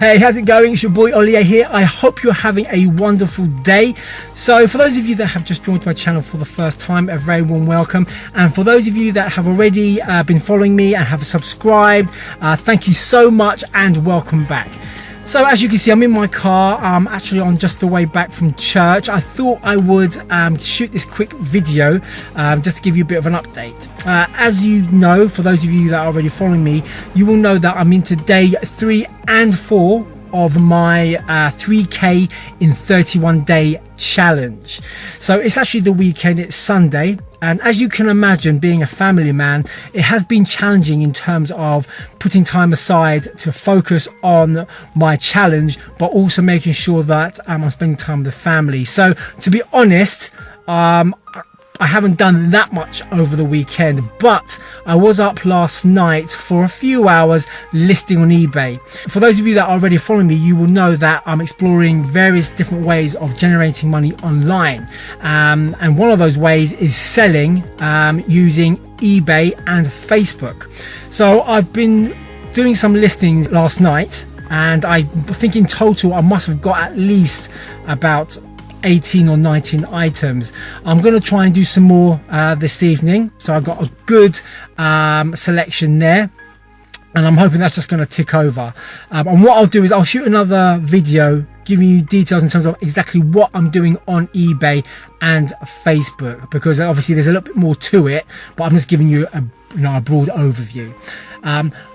Hey, how's it going? It's your boy Olie here. I hope you're having a wonderful day. So for those of you that have just joined my channel for the first time, a very warm welcome. And for those of you that have already been following me and have subscribed, thank you so much and welcome back. So as you can see, I'm in my car. I'm actually on just the way back from church. I thought I would shoot this quick video just to give you a bit of an update. As you know, for those of you that are already following me, you will know that I'm into day 3 and 4 of my 3K in 31 day challenge. So it's actually the weekend, it's Sunday, and as you can imagine, being a family man, it has been challenging in terms of putting time aside to focus on my challenge, but also making sure that I'm spending time with the family. So to be honest, I haven't done that much over the weekend, but I was up last night for a few hours listing on eBay. For those of you that are already following me, you will know that I'm exploring various different ways of generating money online. And one of those ways is selling using eBay and Facebook. So I've been doing some listings last night, and I think in total I must have got at least about 18 or 19 items. I'm going to try and do some more this evening, so I've got a good selection there, and I'm hoping that's just going to tick over. And what I'll do is I'll shoot another video giving you details in terms of exactly what I'm doing on eBay and Facebook, because obviously there's a little bit more to it, but I'm just giving you a broad overview.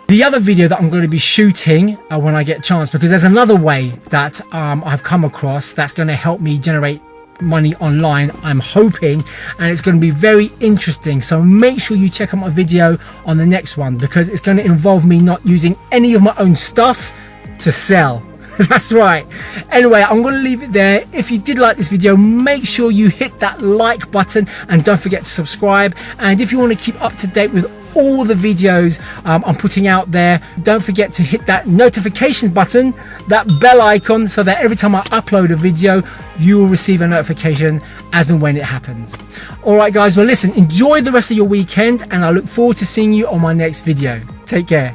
The other video that I'm going to be shooting when I get a chance, because there's another way that I've come across that's going to help me generate money online, I'm hoping, and it's going to be very interesting. So make sure you check out my video on the next one, because it's going to involve me not using any of my own stuff to sell. That's right. Anyway, I'm going to leave it there. If you did like this video, make sure you hit that like button and don't forget to subscribe. And if you want to keep up to date with all the videos I'm putting out there, don't forget to hit that notifications button, that bell icon, so that every time I upload a video, you will receive a notification as and when it happens. All right, guys. Well, listen, enjoy the rest of your weekend, and I look forward to seeing you on my next video. Take care.